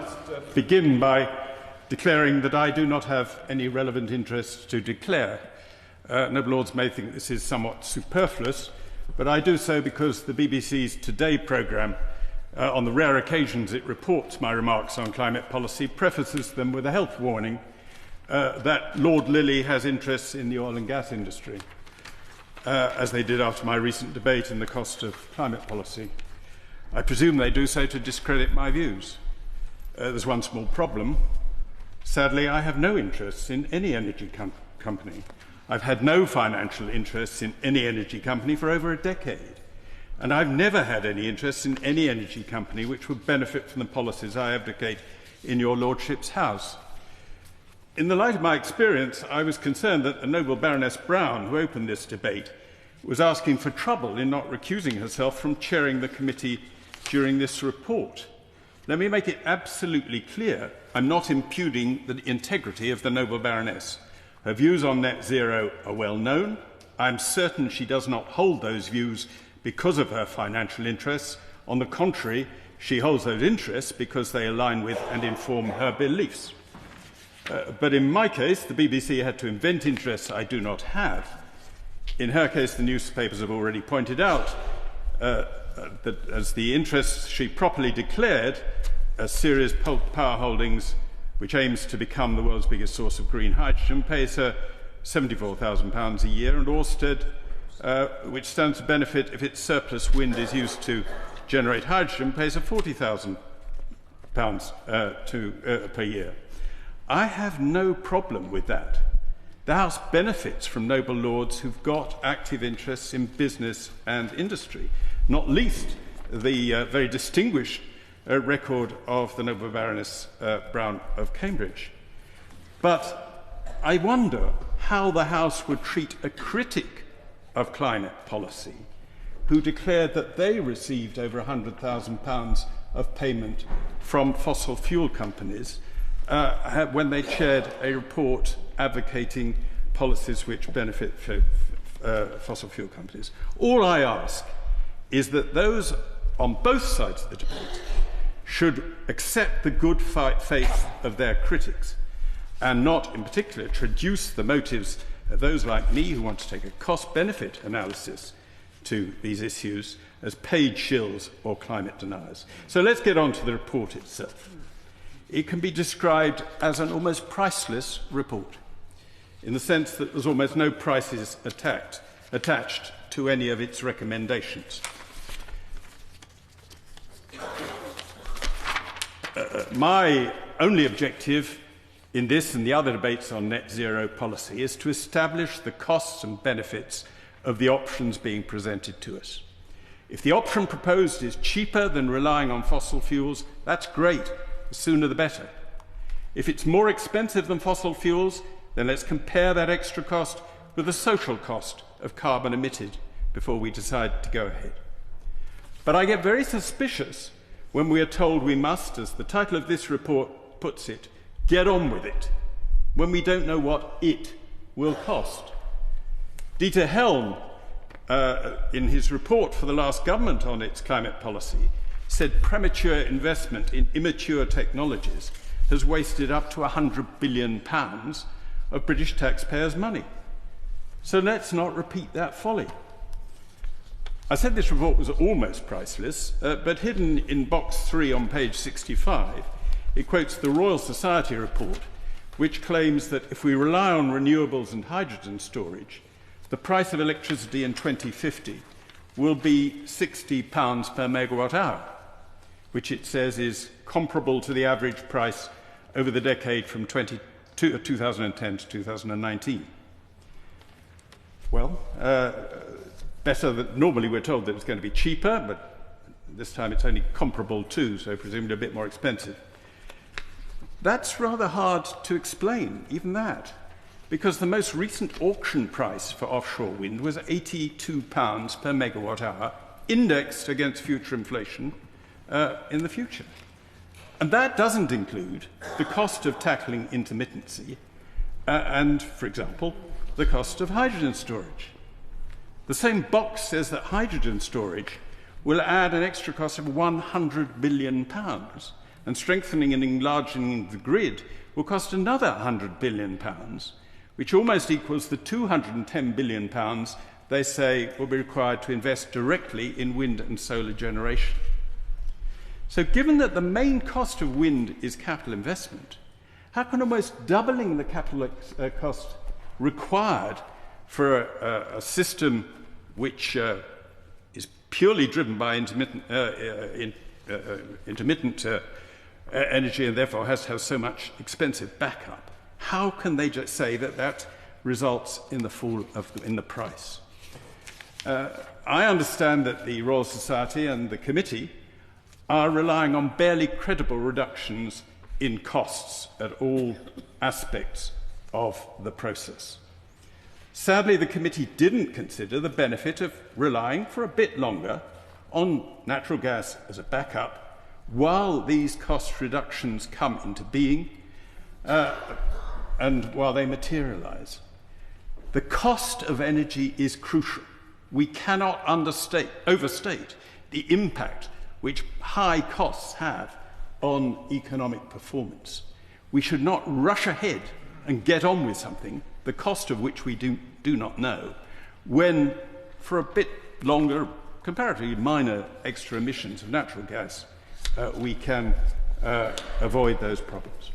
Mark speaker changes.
Speaker 1: must begin by declaring that I do not have any relevant interest to declare. Noble Lords may think this is somewhat superfluous, but I do so because the BBC's Today programme, on the rare occasions it reports my remarks on climate policy, prefaces them with a health warning that Lord Lilley has interests in the oil and gas industry, as they did after my recent debate in the cost of climate policy. I presume they do so to discredit my views. There's one small problem. Sadly, I have no interests in any energy company. I've had no financial interests in any energy company for over a decade. And I've never had any interests in any energy company which would benefit from the policies I advocate in your Lordship's House. In the light of my experience, I was concerned that the noble Baroness Brown, who opened this debate, was asking for trouble in not recusing herself from chairing the committee during this report. Let me make it absolutely clear, I'm not impugning the integrity of the noble Baroness. Her views on net zero are well known. I'm certain she does not hold those views because of her financial interests. On the contrary, she holds those interests because they align with and inform her beliefs. But in my case, the BBC had to invent interests I do not have. In her case, the newspapers have already pointed out that as the interests she properly declared, Syria's Power Holdings, which aims to become the world's biggest source of green hydrogen, pays her £74,000 a year, and Ørsted, which stands to benefit if its surplus wind is used to generate hydrogen, pays her £40,000 per year. I have no problem with that. The House benefits from noble lords who've got active interests in business and industry, not least the very distinguished record of the noble Baroness Brown of Cambridge. But I wonder how the House would treat a critic of climate policy who declared that they received over £100,000 of payment from fossil fuel companies when they chaired a report advocating policies which benefit fossil fuel companies. All I ask is that those on both sides of the debate should accept the good faith of their critics and not, in particular, traduce the motives of those like me who want to take a cost-benefit analysis to these issues as paid shills or climate deniers. So let's get on to the report itself. It can be described as an almost priceless report, in the sense that there's almost no prices attached to any of its recommendations. My only objective in this and the other debates on net zero policy is to establish the costs and benefits of the options being presented to us. If the option proposed is cheaper than relying on fossil fuels, that's great. The sooner the better. If it's more expensive than fossil fuels, then let's compare that extra cost with the social cost of carbon emitted before we decide to go ahead. But I get very suspicious when we are told we must, as the title of this report puts it, get on with it, when we don't know what it will cost. Dieter Helm, in his report for the last government on its climate policy, said premature investment in immature technologies has wasted up to £100 billion of British taxpayers' money. So let's not repeat that folly. I said this report was almost priceless, but hidden in box 3 on page 65, it quotes the Royal Society report, which claims that if we rely on renewables and hydrogen storage, the price of electricity in 2050 will be £60 per megawatt hour, which it says is comparable to the average price over the decade from 2010 to 2019. Well, better that normally we're told that it's going to be cheaper, but this time it's only comparable to, so presumably a bit more expensive. That's rather hard to explain, even that, because the most recent auction price for offshore wind was £82 per megawatt hour, indexed against future inflation in the future. And that doesn't include the cost of tackling intermittency and, for example, the cost of hydrogen storage. The same box says that hydrogen storage will add an extra cost of £100 billion. and strengthening and enlarging the grid will cost another £100 billion, which almost equals the £210 billion they say will be required to invest directly in wind and solar generation. So given that the main cost of wind is capital investment, how can almost doubling the capital cost required for a system which is purely driven by intermittent energy and therefore has to have so much expensive backup, how can they just say that that results in the fall in the price? I understand that the Royal Society and the committee are relying on barely credible reductions in costs at all aspects of the process. Sadly, the committee didn't consider the benefit of relying for a bit longer on natural gas as a backup while these cost reductions come into being and while they materialise. The cost of energy is crucial. We cannot overstate the impact which high costs have on economic performance. We should not rush ahead and get on with something, the cost of which we do not know, when for a bit longer, comparatively minor extra emissions of natural gas, we can avoid those problems.